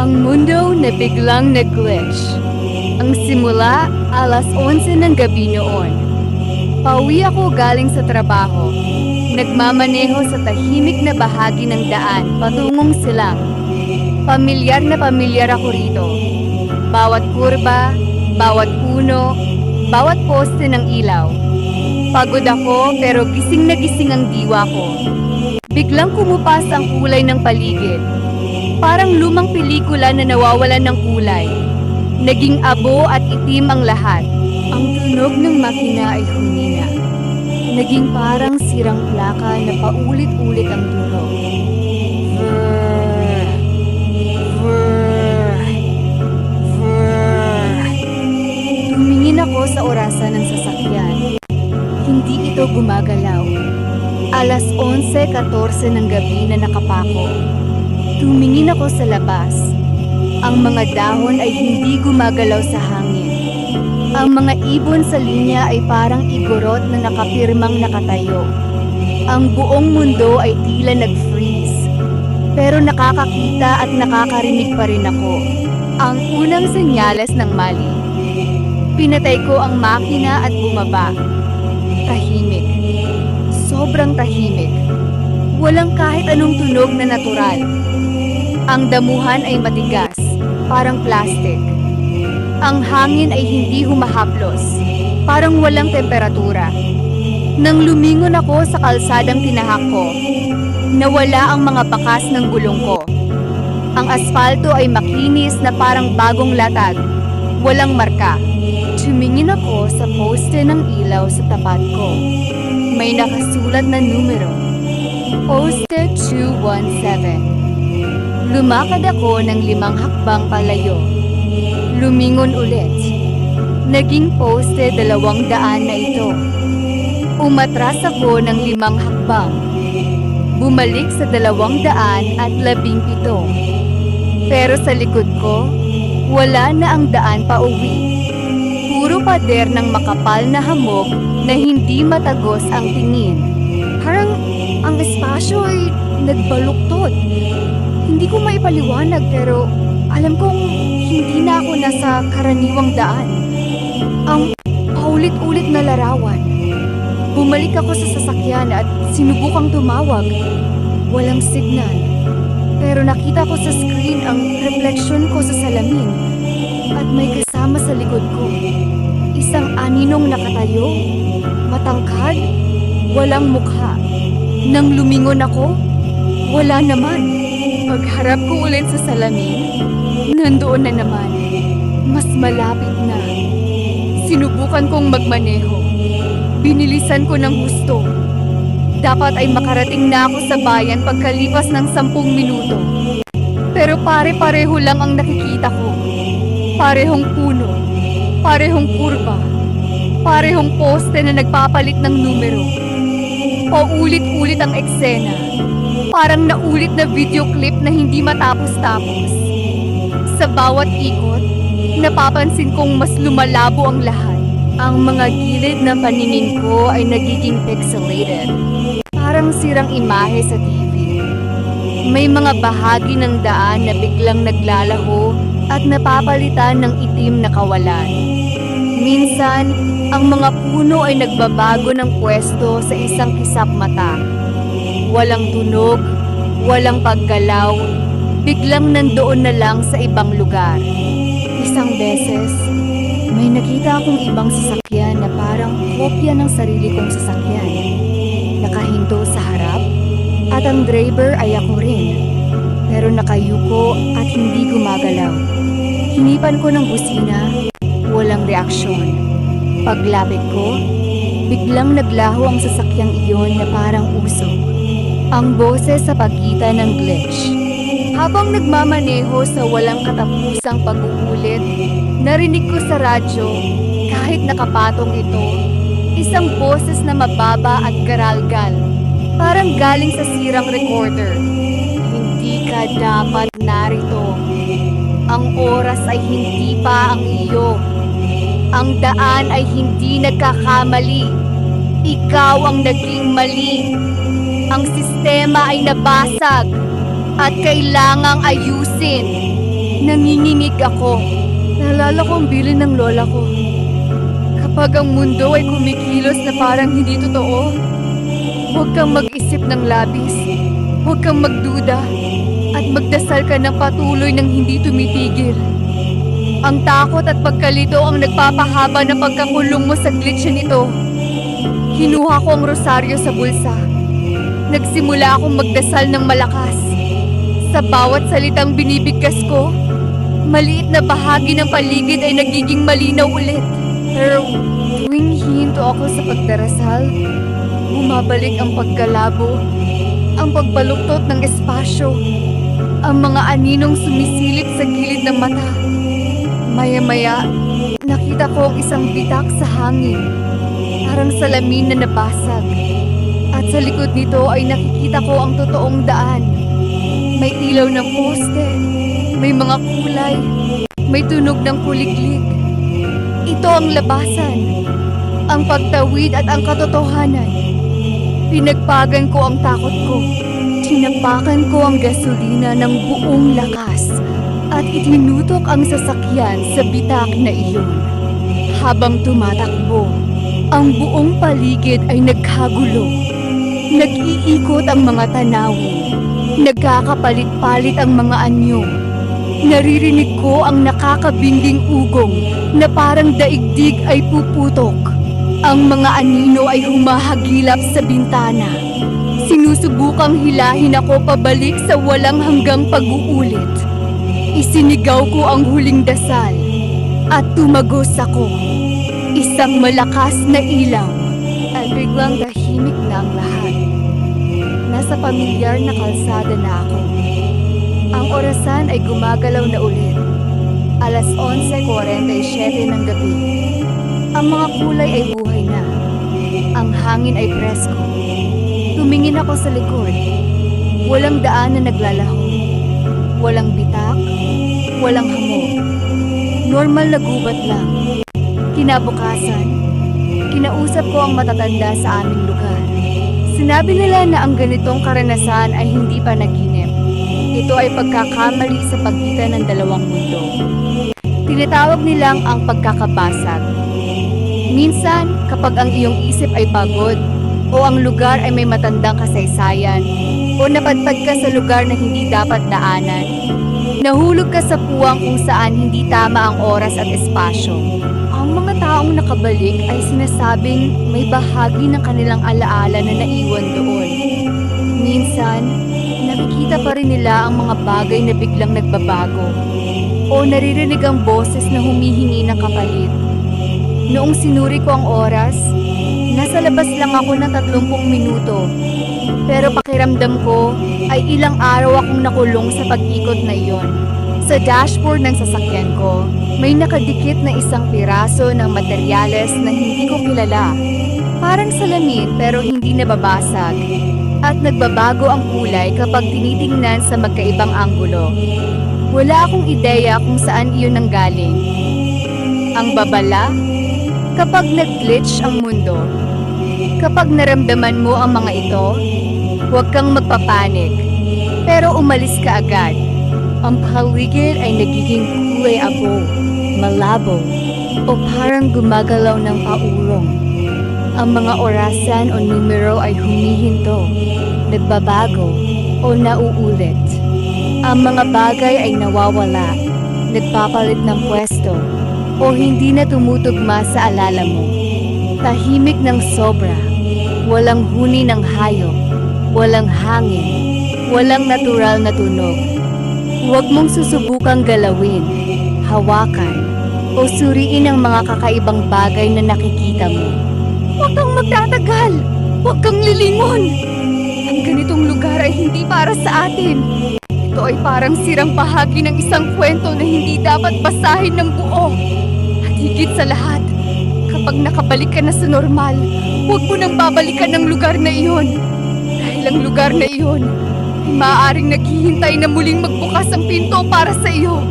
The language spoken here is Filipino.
Ang mundo na biglang nag-glitch. Ang simula, 11:11 ng gabi noon. Pauwi ako galing sa trabaho. Nagmamaneho sa tahimik na bahagi ng daan patungong silang. Pamilyar na pamilyar ako rito. Bawat kurba, bawat puno, bawat poste ng ilaw. Pagod ako pero gising na gising ang diwa ko. Biglang kumupas ang kulay ng paligid. Parang lumang pelikula na nawawalan ng kulay. Naging abo at itim ang lahat. Ang tunog ng makina ay humina. Naging parang sirang plaka na paulit-ulit ang tunog. Vrrr, vrrr, vrrr. Tumingin ako sa orasan ng sasakyan. Hindi ito gumagalaw. 11:14 ng gabi na nakapako. Tumingin ako sa labas. Ang mga dahon ay hindi gumagalaw sa hangin. Ang mga ibon sa linya ay parang igorot na nakapirmang nakatayo. Ang buong mundo ay tila nag-freeze. Pero nakakakita at nakakarinig pa rin ako. Ang unang senyales ng mali. Pinatay ko ang makina at bumaba. Tahimik. Sobrang tahimik. Walang kahit anong tunog na natural. Ang damuhan ay matigas, parang plastic. Ang hangin ay hindi humahaplos, parang walang temperatura. Nang lumingon ako sa kalsadang tinahak ko, nawala ang mga bakas ng gulong ko. Ang asfalto ay makinis na parang bagong latag, walang marka. Tumingin ako sa poste ng ilaw sa tapat ko. May nakasulat na numero. Poste 217. Lumakad ako ng 5 hakbang palayo. Lumingon ulit. Naging poste 200 na ito. Umatras ako ng 5 hakbang. Bumalik sa 217. Pero sa likod ko, wala na ang daan pa uwi. Puro pader ng makapal na hamog na hindi matagos ang tingin. Parang ang espasyo ay nagbaluktot. Hindi ko maipaliwanag pero alam kong hindi na ako nasa karaniwang daan. Ang paulit-ulit na larawan. Bumalik ako sa sasakyan at sinubukang tumawag. Walang signal. Pero nakita ko sa screen ang refleksyon ko sa salamin at may kasama sa likod ko. Isang aninong nakatayo, matangkad, walang mukha. Nang lumingon ako, wala naman. Pagharap ko ulit sa salamin, nandoon na naman. Mas malapit na. Sinubukan kong magmaneho. Binilisan ko ng gusto. Dapat ay makarating na ako sa bayan pagkalipas ng 10 minuto. Pero pare-pareho lang ang nakikita ko. Parehong puno, parehong kurba, parehong poste na nagpapalit ng numero. Paulit-ulit ang eksena. Parang naulit na video clip na hindi matapos-tapos. Sa bawat ikot, napapansin kong mas lumalabo ang lahat. Ang mga gilid ng paningin ko ay nagiging pixelated. Parang sirang imahe sa TV. May mga bahagi ng daan na biglang naglalaho at napapalitan ng itim na kawalan. Minsan, ang mga puno ay nagbabago ng pwesto sa isang kisap mata. Walang tunog, walang paggalaw, biglang nandoon na lang sa ibang lugar. Isang beses, may nakita akong ibang sasakyan na parang kopya ng sarili kong sasakyan. Nakahinto sa harap, at ang driver ay ako rin. Pero nakayuko at hindi gumagalaw. Hinipan ko ng busina, walang reaksyon. Paglapit ko, biglang naglaho ang sasakyang iyon na parang usok. Ang boses sa pagitan ng glitch. Habang nagmamaneho sa walang katapusang pag-uulit, narinig ko sa radyo, kahit nakapatong ito, isang boses na mababa at garalgal, parang galing sa sirang recorder. Hindi ka dapat narito. Ang oras ay hindi pa ang iyo. Ang daan ay hindi nagkakamali. Ikaw ang naging mali. Ang sistema ay nabasag at kailangang ayusin. Nanginginig ako. Naalala ko ang bilin ng lola ko. Kapag ang mundo ay kumikilos na parang hindi totoo, huwag kang mag-isip ng labis. Huwag kang magduda. At magdasal ka ng patuloy ng hindi tumitigil. Ang takot at pagkalito ang nagpapahaba ng pagkakulong mo sa glitch nito. Kinuha ko ang rosaryo sa bulsa. Nagsimula akong magdasal ng malakas. Sa bawat salitang binibigkas ko, maliit na bahagi ng paligid ay nagiging malinaw ulit. Pero tuwing hihinto ako sa pagdarasal, bumabalik ang pagkalabo, ang pagbaluktot ng espasyo, ang mga aninong sumisilip sa gilid ng mata. Maya-maya, nakita ko ang isang bitak sa hangin, parang salamin na nabasag. At sa likod nito ay nakikita ko ang totoong daan. May ilaw ng poste, may mga kulay, may tunog ng kuliglig. Ito ang labasan, ang pagtawid at ang katotohanan. Pinagpagan ko ang takot ko. Tinapakan ko ang gasolina ng buong lakas at itinutok ang sasakyan sa bitak na iyon. Habang tumatakbo, ang buong paligid ay nagkagulo. Nag-iikot ang mga tanawin. Nagkakapalit-palit ang mga anyo. Naririnig ko ang nakakabinding ugong na parang daigdig ay puputok. Ang mga anino ay humahagilap sa bintana. Sinusubukang hilahin ako pabalik sa walang hanggang pag-uulit. Isinigaw ko ang huling dasal at tumagos ako. Isang malakas na ilaw at biglang tahimik na ang lahat. Nasa pamilyar na kalsada na ako. Ang orasan ay gumagalaw na ulit. Alas 11:47 ng gabi. Ang mga kulay ay buhay na. Ang hangin ay presko. Tumingin ako sa likod. Walang daan na naglalaho. Walang bitak. Walang hamog. Normal na gubat lang. Kinabukasan, kinausap ko ang matatanda sa aming lugar. Sinabi nila na ang ganitong karanasan ay hindi pa naginip. Ito ay pagkakamali sa pagitan ng dalawang mundo. Tinatawag nilang ang pagkakabasag. Minsan, kapag ang iyong isip ay pagod, o ang lugar ay may matandang kasaysayan, o napadpad ka sa lugar na hindi dapat daanan, nahulog ka sa puwang kung saan hindi tama ang oras at espasyo. Ang mga taong nakabalik ay sinasabing may bahagi ng kanilang alaala na naiwan doon. Minsan, nakikita pa rin nila ang mga bagay na biglang nagbabago, o naririnig ang boses na humihingi ng kapalit. Noong sinuri ko ang oras, nasa labas lang ako ng 30 minuto. Pero pakiramdam ko ay ilang araw akong nakulong sa pag-ikot na iyon. Sa dashboard ng sasakyan ko, may nakadikit na isang piraso ng materyales na hindi ko kilala. Parang salamin pero hindi nababasag. At nagbabago ang kulay kapag tinitingnan sa magkaibang anggulo. Wala akong ideya kung saan iyon nanggaling. Ang babala? Kapag nag-glitch ang mundo. Kapag naramdaman mo ang mga ito, huwag kang magpapanik. Pero umalis ka agad. Ang paligid ay nagiging kulay abo, malabo, o parang gumagalaw ng paurong. Ang mga orasan o numero ay humihinto, nagbabago, o nauulit. Ang mga bagay ay nawawala, nagpapalit ng pwesto, o hindi na tumutugma sa alala mo. Tahimik ng sobra, walang huni ng hayop, walang hangin, walang natural na tunog. Huwag mong susubukang galawin, hawakan, o suriin ang mga kakaibang bagay na nakikita mo. Huwag kang magtatagal! Huwag kang lilingon! Ang ganitong lugar ay hindi para sa atin. Ito ay parang sirang bahagi ng isang kwento na hindi dapat basahin ng buo. At higit sa lahat, kapag nakabalik ka na sa normal, huwag mo nang babalikan ng lugar na iyon. Dahil ang lugar na iyon ay maaaring naghihintay na muling magbukas ang pinto para sa iyo.